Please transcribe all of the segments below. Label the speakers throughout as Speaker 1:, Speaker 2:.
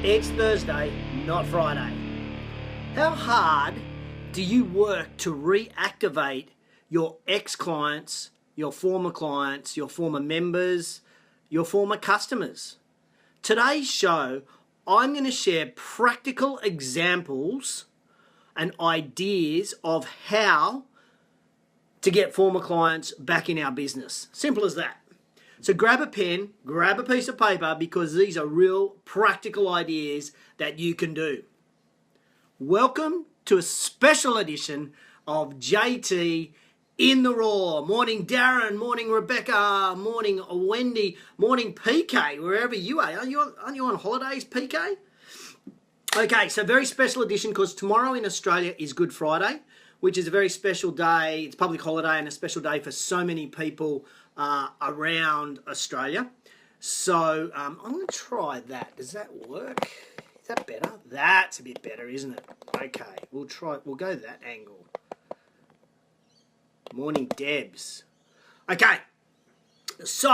Speaker 1: It's Thursday, not Friday. How hard do you work to reactivate your ex-clients, your former members, your former customers? Today's show, I'm going to share practical examples and ideas of how to get former clients back in our business. Simple as that. So grab a pen, grab a piece of paper, because these are real practical ideas that you can do. Welcome to a special edition of JT in the Raw. Morning Darren, morning Rebecca, morning Wendy, morning PK, wherever you are. Aren't you on holidays, PK? Okay, so very special edition because tomorrow in Australia is Good Friday, which is a very special day. It's a public holiday and a special day for so many people around Australia. So I'm going to try that. Does that work? Is that better? That's a bit better, isn't it? Okay, we'll go that angle. Morning, Debs. Okay, so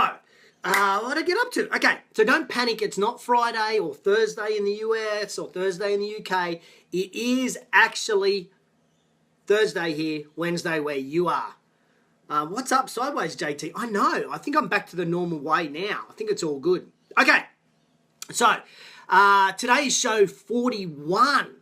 Speaker 1: what did I get up to? Okay, so don't panic. It's not Friday or Thursday in the US or Thursday in the UK. It is actually Thursday here, Wednesday where you are. What's up sideways, JT? I know. I think I'm back to the normal way now. I think it's all good. Okay. So, today's show 41.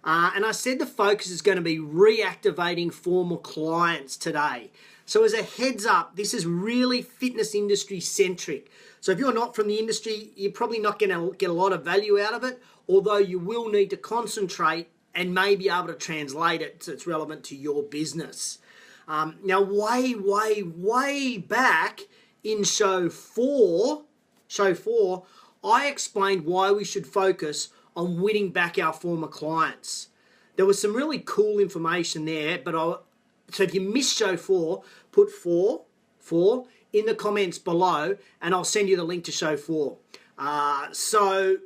Speaker 1: And I said the focus is going to be reactivating former clients today. So as a heads up, this is really fitness industry centric. So if you're not from the industry, you're probably not going to get a lot of value out of it, although you will need to concentrate and may be able to translate it so it's relevant to your business. Now, way back in show four, I explained why we should focus on winning back our former clients. There was some really cool information there, so if you missed show four, put four in the comments below, and I'll send you the link to show four. So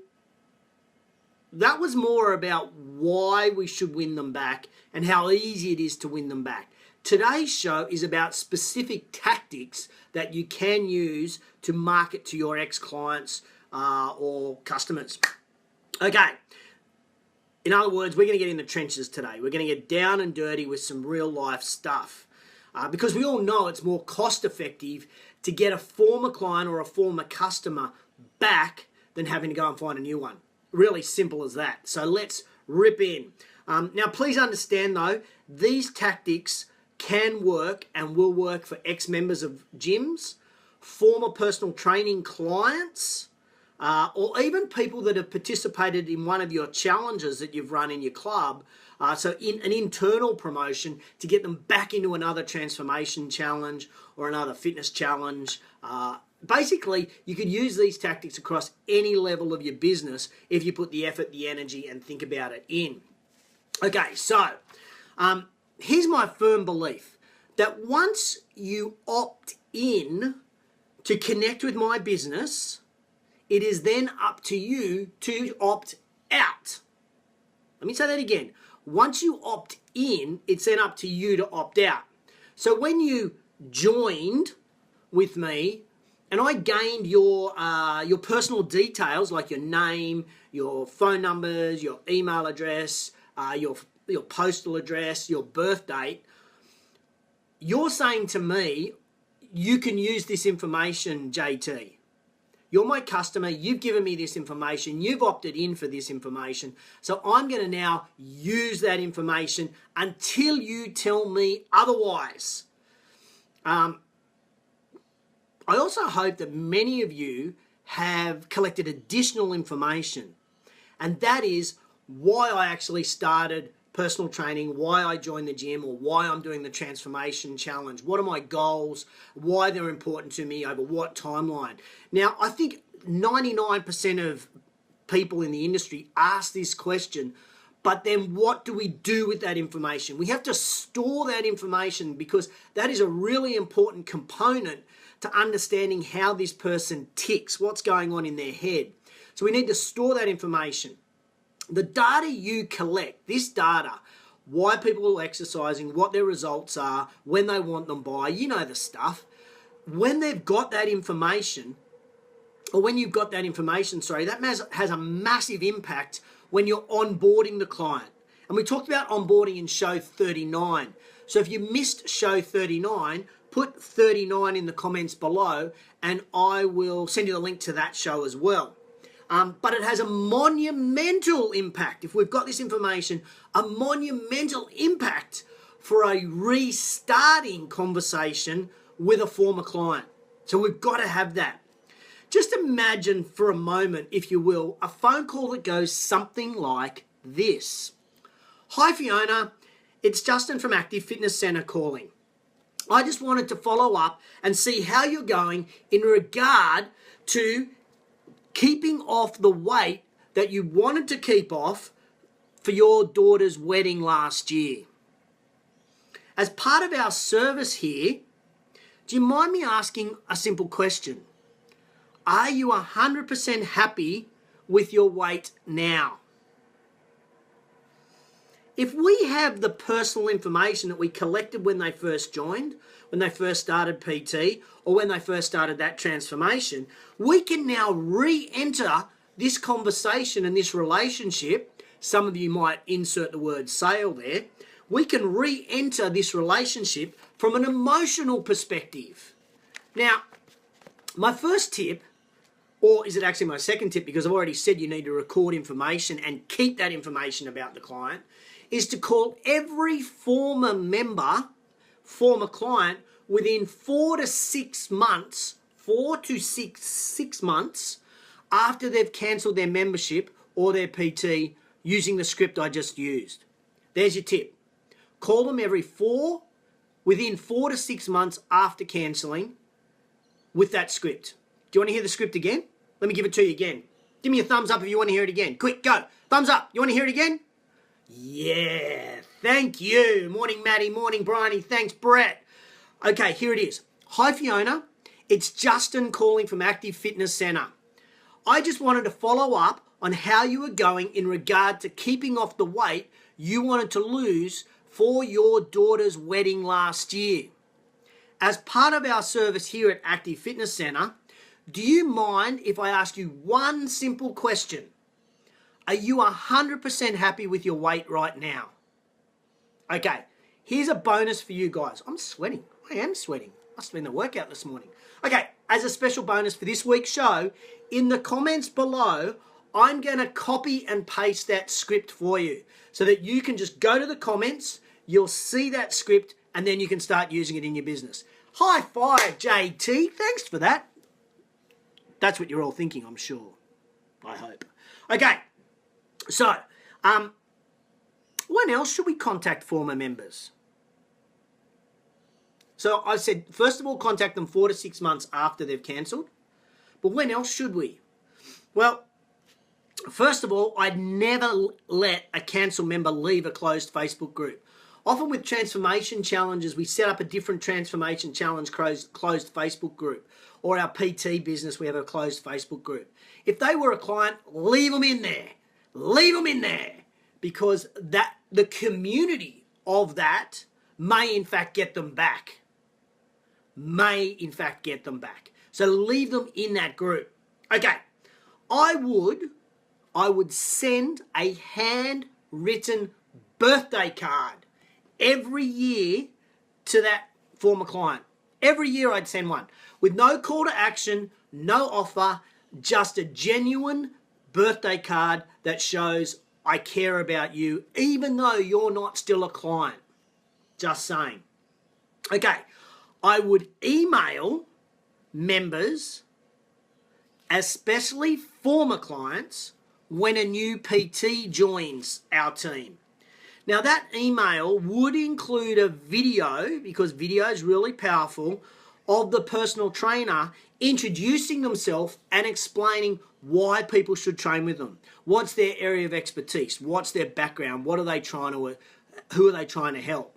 Speaker 1: that was more about why we should win them back and how easy it is to win them back. Today's show is about specific tactics that you can use to market to your ex-clients or customers. Okay. In other words, we're going to get in the trenches today. We're going to get down and dirty with some real life stuff. Because we all know it's more cost effective to get a former client or a former customer back than having to go and find a new one. Really simple as that. So let's rip in. Now, please understand though, these tactics can work and will work for ex-members of gyms, former personal training clients, or even people that have participated in one of your challenges that you've run in your club. So in an internal promotion to get them back into another transformation challenge or another fitness challenge. Basically, you could use these tactics across any level of your business if you put the effort, the energy, and think about it in. Okay, so here's my firm belief that once you opt in to connect with my business, it is then up to you to opt out. Let me say that again. Once you opt in, it's then up to you to opt out. So when you joined with me and I gained your personal details like your name, your phone numbers, your email address, your postal address, your birth date, you're saying to me, you can use this information, JT. You're my customer, you've given me this information, you've opted in for this information, so I'm going to now use that information until you tell me otherwise. I also hope that many of you have collected additional information, and that is why I actually started personal training, why I joined the gym, or why I'm doing the transformation challenge. What are my goals? Why they're important to me, over what timeline? Now, I think 99% of people in the industry ask this question, but then what do we do with that information? We have to store that information because that is a really important component to understanding how this person ticks, what's going on in their head. So we need to store that information. The data you collect, this data, why people are exercising, what their results are, when they want them by, you know the stuff. When they've got that information, or when you've got that information, sorry, that has a massive impact when you're onboarding the client. And we talked about onboarding in show 39. So if you missed show 39, put 39 in the comments below and I will send you the link to that show as well. But it has a monumental impact. If we've got this information, a monumental impact for a restarting conversation with a former client. So we've got to have that. Just imagine for a moment, if you will, a phone call that goes something like this. Hi Fiona, it's Justin from Active Fitness Centre calling. I just wanted to follow up and see how you're going in regard to keeping off the weight that you wanted to keep off for your daughter's wedding last year. As part of our service here, do you mind me asking a simple question? Are you 100% happy with your weight now? If we have the personal information that we collected when they first joined, when they first started PT, or when they first started that transformation, we can now re-enter this conversation and this relationship. Some of you might insert the word sale there. We can re-enter this relationship from an emotional perspective. Now, my first tip, or is it actually my second tip, because I've already said you need to record information and keep that information about the client, is to call every former member, former client, within 4 to 6 months, 6 months after they've cancelled their membership or their PT using the script I just used. There's your tip. Call them within 4 to 6 months after cancelling with that script. Do you want to hear the script again? Let me give it to you again. Give me a thumbs up if you want to hear it again. Quick, go. Thumbs up. You want to hear it again? Yeah, thank you. Morning, Maddie. Morning, Bryony. Thanks, Brett. Okay, here it is. Hi, Fiona. It's Justin calling from Active Fitness Centre. I just wanted to follow up on how you were going in regard to keeping off the weight you wanted to lose for your daughter's wedding last year. As part of our service here at Active Fitness Centre, do you mind if I ask you one simple question? Are you 100% happy with your weight right now? Okay, here's a bonus for you guys. I'm sweating. I am sweating. Must have been the workout this morning. Okay, as a special bonus for this week's show, in the comments below, I'm going to copy and paste that script for you so that you can just go to the comments, you'll see that script, and then you can start using it in your business. High five, JT. Thanks for that. That's what you're all thinking, I'm sure. I hope. Okay, so when else should we contact former members? So I said, first of all, contact them 4 to 6 months after they've cancelled. But when else should we? Well, first of all, I'd never let a cancelled member leave a closed Facebook group. Often with transformation challenges, we set up a different transformation challenge closed Facebook group. Or our PT business, we have a closed Facebook group. If they were a client, leave them in there. Leave them in there. Because the community of that may in fact get them back. May in fact get them back. So leave them in that group. Okay, I would send a handwritten birthday card every year to that former client. Every year I'd send one with no call to action, no offer, just a genuine birthday card that shows I care about you, even though you're not still a client. Just saying. Okay, I would email members, especially former clients, when a new PT joins our team. Now that email would include a video, because video is really powerful, of the personal trainer introducing themselves and explaining why people should train with them. What's their area of expertise? What's their background? Who are they trying to help?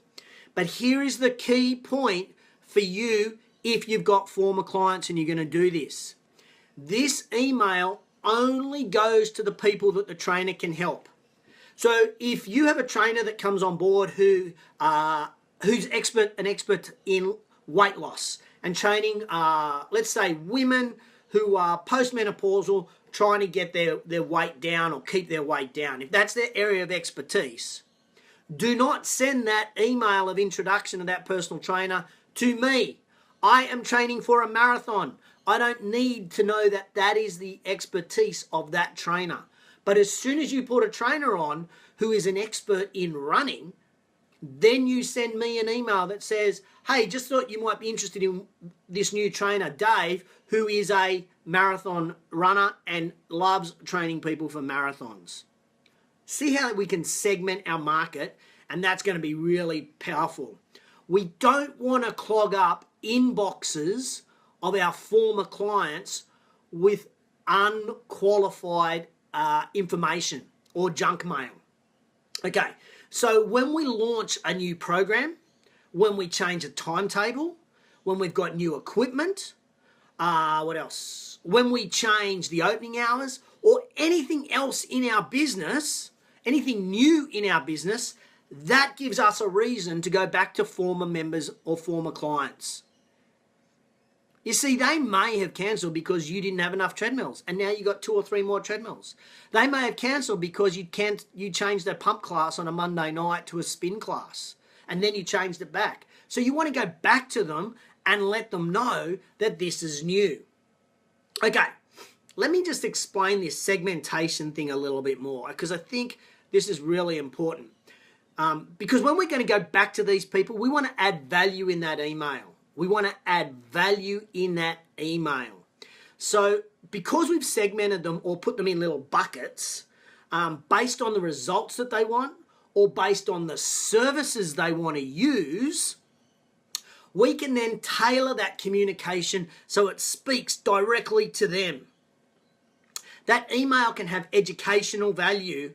Speaker 1: But here is the key point for you if you've got former clients and you're going to do this. This email only goes to the people that the trainer can help. So if you have a trainer that comes on board who's an expert in weight loss and training, let's say women who are postmenopausal, trying to get their weight down or keep their weight down. If that's their area of expertise, do not send that email of introduction to that personal trainer to me. I am training for a marathon. I don't need to know that that is the expertise of that trainer. But as soon as you put a trainer on who is an expert in running, then you send me an email that says, hey, just thought you might be interested in this new trainer, Dave, who is a marathon runner and loves training people for marathons. See how we can segment our market, and that's going to be really powerful. We don't want to clog up inboxes of our former clients with unqualified information or junk mail. Okay, so when we launch a new program, when we change a timetable, when we've got new equipment, what else? When we change the opening hours or anything else in our business, anything new in our business, that gives us a reason to go back to former members or former clients. You see, they may have cancelled because you didn't have enough treadmills and now you got 2 or 3 more treadmills. They may have cancelled because you changed their pump class on a Monday night to a spin class and then you changed it back. So you want to go back to them and let them know that this is new. Okay, let me just explain this segmentation thing a little bit more because I think this is really important. Because when we're going to go back to these people, we want to add value in that email. We want to add value in that email. So because we've segmented them or put them in little buckets based on the results that they want or based on the services they want to use, we can then tailor that communication so it speaks directly to them. That email can have educational value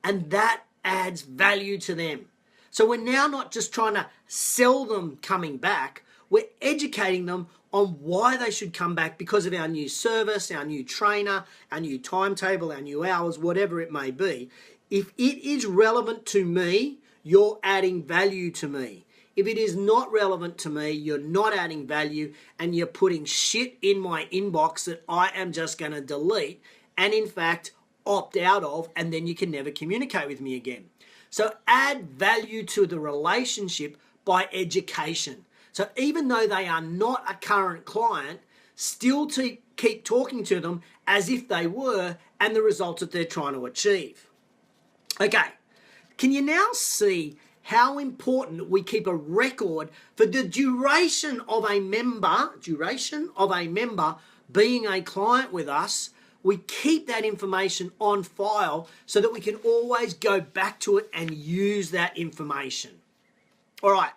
Speaker 1: and that adds value to them. So we're now not just trying to sell them coming back, we're educating them on why they should come back because of our new service, our new trainer, our new timetable, our new hours, whatever it may be. If it is relevant to me, you're adding value to me. If it is not relevant to me, you're not adding value and you're putting shit in my inbox that I am just going to delete and in fact opt out of, and then you can never communicate with me again. So add value to the relationship by education. So even though they are not a current client, still to keep talking to them as if they were and the results that they're trying to achieve. Okay, can you now see how important we keep a record for the duration of a member being a client with us? We keep that information on file so that we can always go back to it and use that information. All right.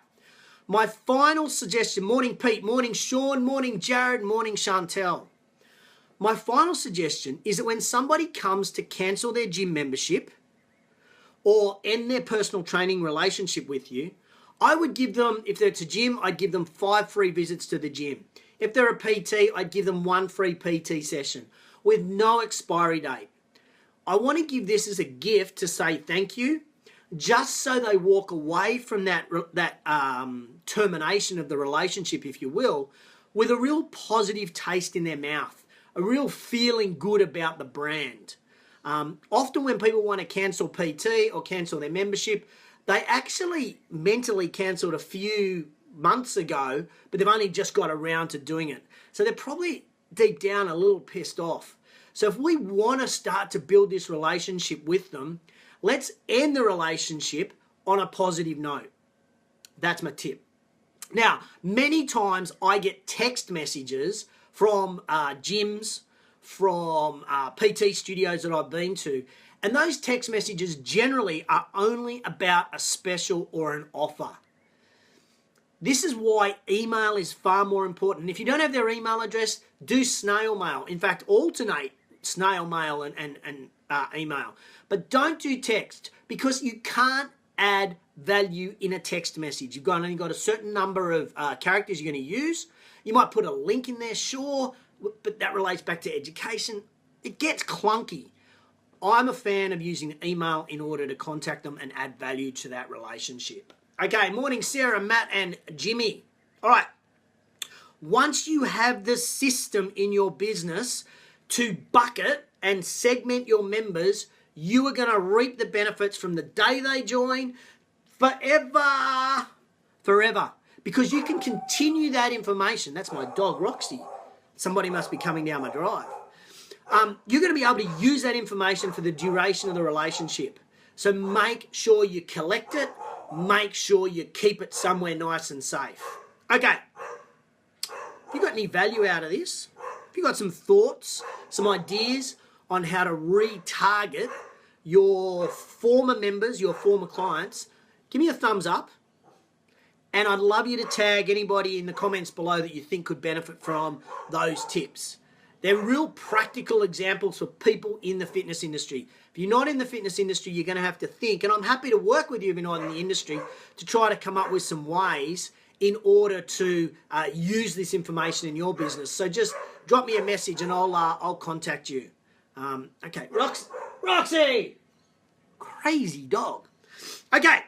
Speaker 1: My final suggestion, morning Pete, morning Sean, morning Jared, morning Chantel. My final suggestion is that when somebody comes to cancel their gym membership or end their personal training relationship with you, I would give them, if it's a gym, I'd give them 5 free visits to the gym. If they're a PT, I'd give them 1 free PT session with no expiry date. I want to give this as a gift to say thank you, just so they walk away from that termination of the relationship, if you will, with a real positive taste in their mouth, a real feeling good about the brand. Often when people want to cancel PT or cancel their membership, they actually mentally cancelled a few months ago, but they've only just got around to doing it. So they're probably deep down a little pissed off. So if we want to start to build this relationship with them, let's end the relationship on a positive note. That's my tip. Now, many times I get text messages from gyms, from PT studios that I've been to, and those text messages generally are only about a special or an offer. This is why email is far more important. If you don't have their email address, do snail mail. In fact, alternate snail mail and email. But don't do text because you can't add value in a text message. You've only got a certain number of characters you're going to use. You might put a link in there, sure, but that relates back to education. It gets clunky. I'm a fan of using email in order to contact them and add value to that relationship. Okay, morning Sarah, Matt and Jimmy. All right, once you have the system in your business to bucket and segment your members, you are going to reap the benefits from the day they join forever. Because you can continue that information. That's my dog, Roxy. Somebody must be coming down my drive. You're going to be able to use that information for the duration of the relationship. So make sure you collect it. Make sure you keep it somewhere nice and safe. Okay. Have you got any value out of this? Have you got some thoughts, some ideas on how to retarget your former members, your former clients? Give me a thumbs up. And I'd love you to tag anybody in the comments below that you think could benefit from those tips. They're real practical examples for people in the fitness industry. If you're not in the fitness industry, you're going to have to think, and I'm happy to work with you if you're not in the industry, to try to come up with some ways in order to use this information in your business. So just drop me a message and I'll contact you. Okay, Roxy! Crazy dog. Okay.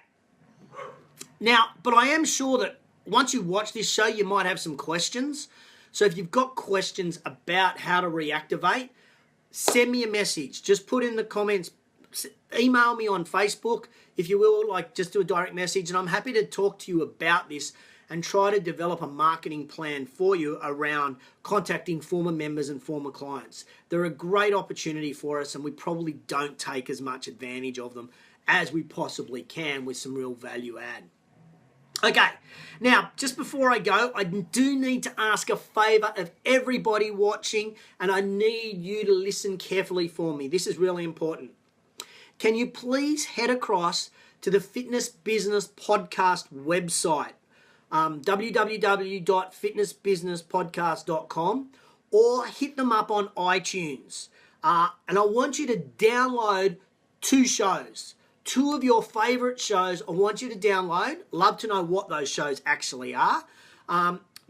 Speaker 1: Now, but I am sure that once you watch this show, you might have some questions. So if you've got questions about how to reactivate, send me a message. Just put in the comments, email me on Facebook, if you will, like just do a direct message. And I'm happy to talk to you about this and try to develop a marketing plan for you around contacting former members and former clients. They're a great opportunity for us, and we probably don't take as much advantage of them as we possibly can with some real value add. Okay, now, just before I go, I do need to ask a favor of everybody watching, and I need you to listen carefully for me. This is really important. Can you please head across to the Fitness Business Podcast website, www.fitnessbusinesspodcast.com, or hit them up on iTunes. And I want you to download 2 shows. 2 of your favorite shows I want you to download. Love to know what those shows actually are.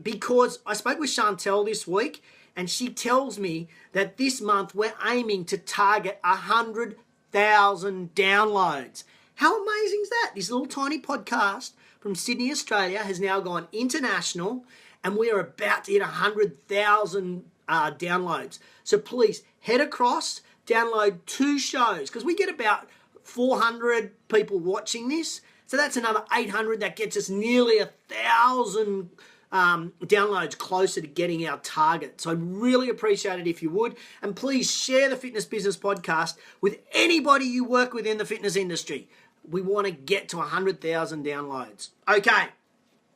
Speaker 1: Because I spoke with Chantel this week, and she tells me that this month we're aiming to target 100,000 downloads. How amazing is that? This little tiny podcast from Sydney, Australia has now gone international, and we are about to hit 100,000 downloads. So please head across, download 2 shows, because we get about 400 people watching this, so that's another 800. That gets us nearly 1,000 downloads closer to getting our target. So I'd really appreciate it if you would, and please share the Fitness Business Podcast with anybody you work with in the fitness industry. We want to get to 100,000 downloads. Okay.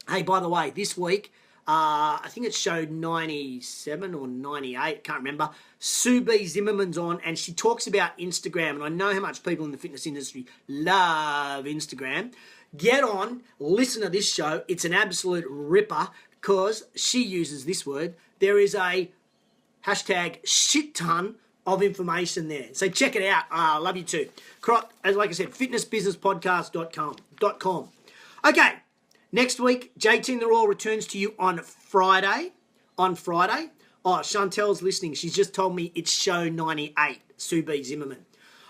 Speaker 1: Hey, by the way, this week, I think it showed 97 or 98, can't remember. Sue B. Zimmerman's on, and she talks about Instagram, and I know how much people in the fitness industry love Instagram. Get on, listen to this show. It's an absolute ripper, because she uses this word. There is a hashtag shit ton of information there. So check it out. I love you too. As like I said, fitnessbusinesspodcast.com. Okay. Next week, JTInTheRaw returns to you on Friday. Oh, Chantel's listening. She's just told me it's show 98, Sue B. Zimmerman.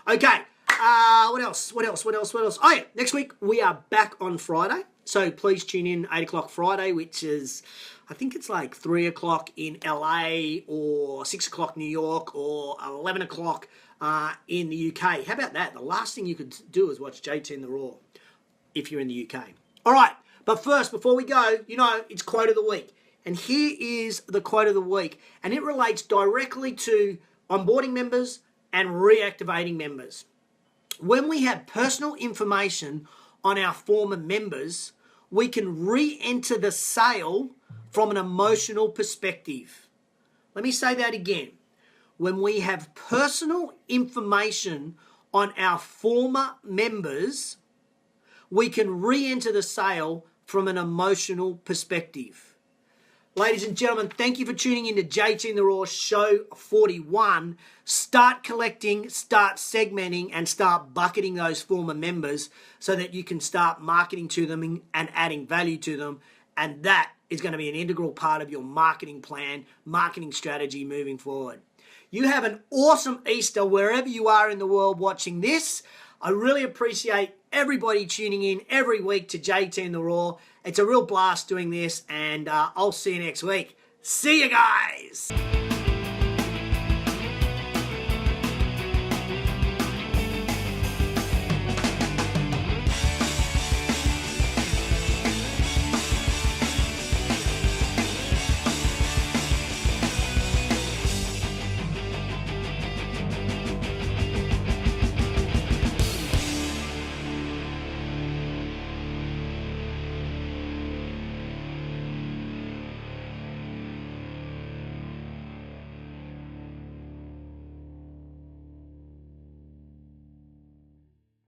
Speaker 1: Okay, what else? Oh, yeah, next week we are back on Friday. So please tune in 8 o'clock Friday, which is, I think it's like 3 o'clock in LA or 6 o'clock New York or 11 o'clock in the UK. How about that? The last thing you could do is watch JTInTheRaw if you're in the UK. All right. But first, before we go, it's quote of the week. And here is the quote of the week. And it relates directly to onboarding members and reactivating members. When we have personal information on our former members, we can re-enter the sale from an emotional perspective. Let me say that again. When we have personal information on our former members, we can re-enter the sale from an emotional perspective. Ladies and gentlemen, thank you for tuning in to JTInTheRaw show 41. Start collecting, start segmenting, and start bucketing those former members so that you can start marketing to them and adding value to them. And that is going to be an integral part of your marketing plan, marketing strategy moving forward. You have an awesome Easter wherever you are in the world watching this. I really appreciate everybody tuning in every week to JTInTheRaw. It's a real blast doing this, and I'll see you next week. See you guys.